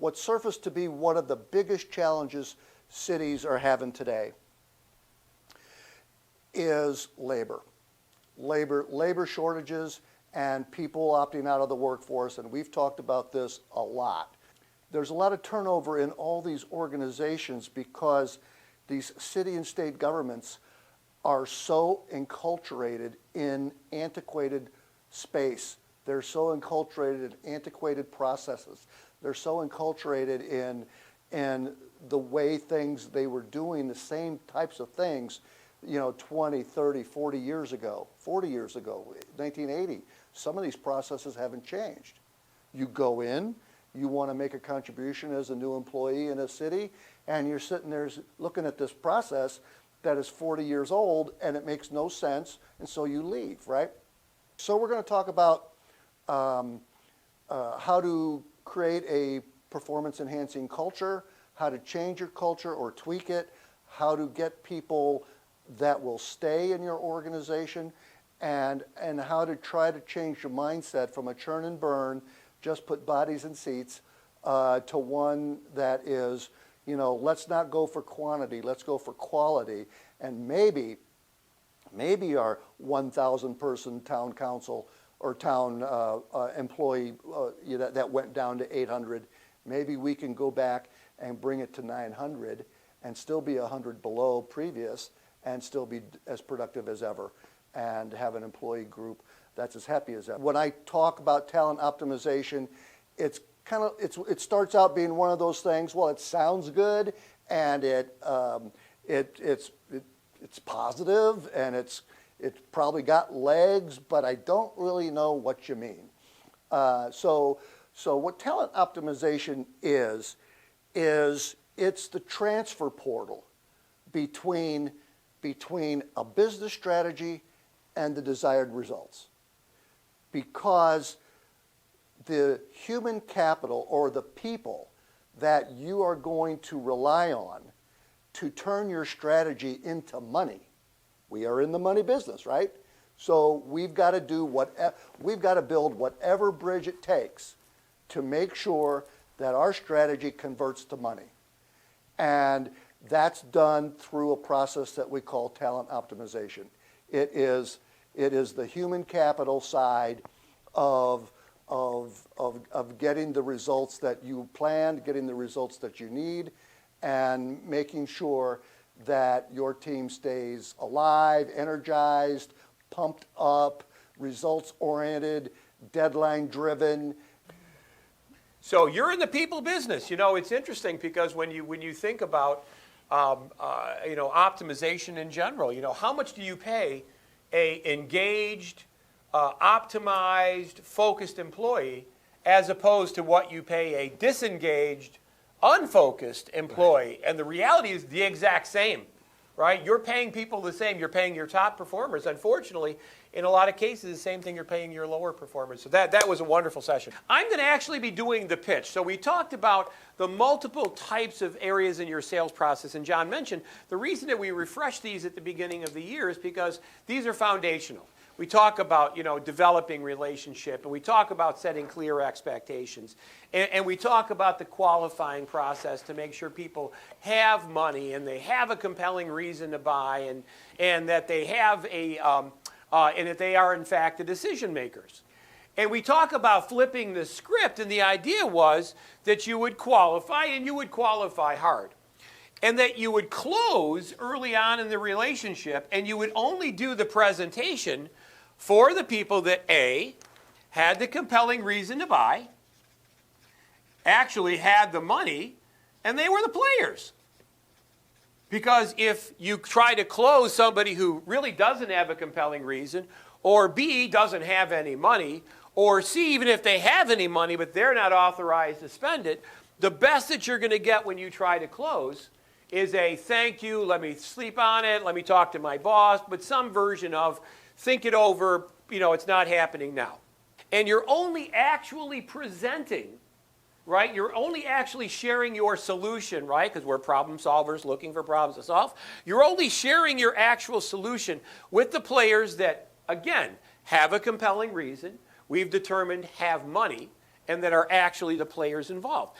what surfaced to be one of the biggest challenges cities are having today is labor shortages and people opting out of the workforce, and we've talked about this a lot. There's a lot of turnover in all these organizations because these city and state governments are so enculturated in antiquated space. They're so enculturated in antiquated processes. They're so enculturated in the way they were doing the same types of things, 20, 30, 40 years ago, 1980. Some of these processes haven't changed. You go in, you want to make a contribution as a new employee in a city, and you're sitting there looking at this process that is 40 years old, and it makes no sense, and so you leave, right? So we're going to talk about how to create a performance-enhancing culture, how to change your culture or tweak it, how to get people that will stay in your organization, and how to try to change your mindset from a churn and burn, just put bodies in seats, to one that is, let's not go for quantity, let's go for quality. And maybe our 1,000 person town council or town employee that went down to 800, maybe we can go back and bring it to 900 and still be 100 below previous and still be as productive as ever and have an employee group that's as happy as ever. When I talk about talent optimization, it starts out being one of those things. Well, it sounds good, and it's positive, and it's probably got legs, but I don't really know what you mean. So what talent optimization is it's the transfer portal between a business strategy and the desired results. Because the human capital or the people that you are going to rely on to turn your strategy into money, we are in the money business, right? So we've got to build whatever bridge it takes to make sure that our strategy converts to money. And that's done through a process that we call talent optimization. It is the human capital side of getting the results that you planned, getting the results that you need, and making sure that your team stays alive, energized, pumped up, results-oriented, deadline-driven. So you're in the people business. It's interesting because when you think about optimization in general, how much do you pay a engaged, optimized, focused employee as opposed to what you pay a disengaged, unfocused employee? Right. And the reality is the exact same, right? You're paying people the same. You're paying your top performers. Unfortunately, in a lot of cases, the same thing you're paying your lower performers. So that was a wonderful session. I'm going to actually be doing the pitch. So we talked about the multiple types of areas in your sales process. And John mentioned the reason that we refresh these at the beginning of the year is because these are foundational. We talk about, developing relationship, and we talk about setting clear expectations, and we talk about the qualifying process to make sure people have money and they have a compelling reason to buy, and that they have and that they are in fact the decision makers. And we talk about flipping the script, and the idea was that you would qualify, and you would qualify hard. And that you would close early on in the relationship, and you would only do the presentation for the people that A, had the compelling reason to buy, actually had the money, and they were the players. Because if you try to close somebody who really doesn't have a compelling reason, or B, doesn't have any money, or C, even if they have any money but they're not authorized to spend it, the best that you're going to get when you try to close is a thank you, let me sleep on it, let me talk to my boss, but some version of think it over, it's not happening now. And you're only actually presenting, right? You're only actually sharing your solution, right? Because we're problem solvers looking for problems to solve. You're only sharing your actual solution with the players that, again, have a compelling reason, we've determined have money, and that are actually the players involved.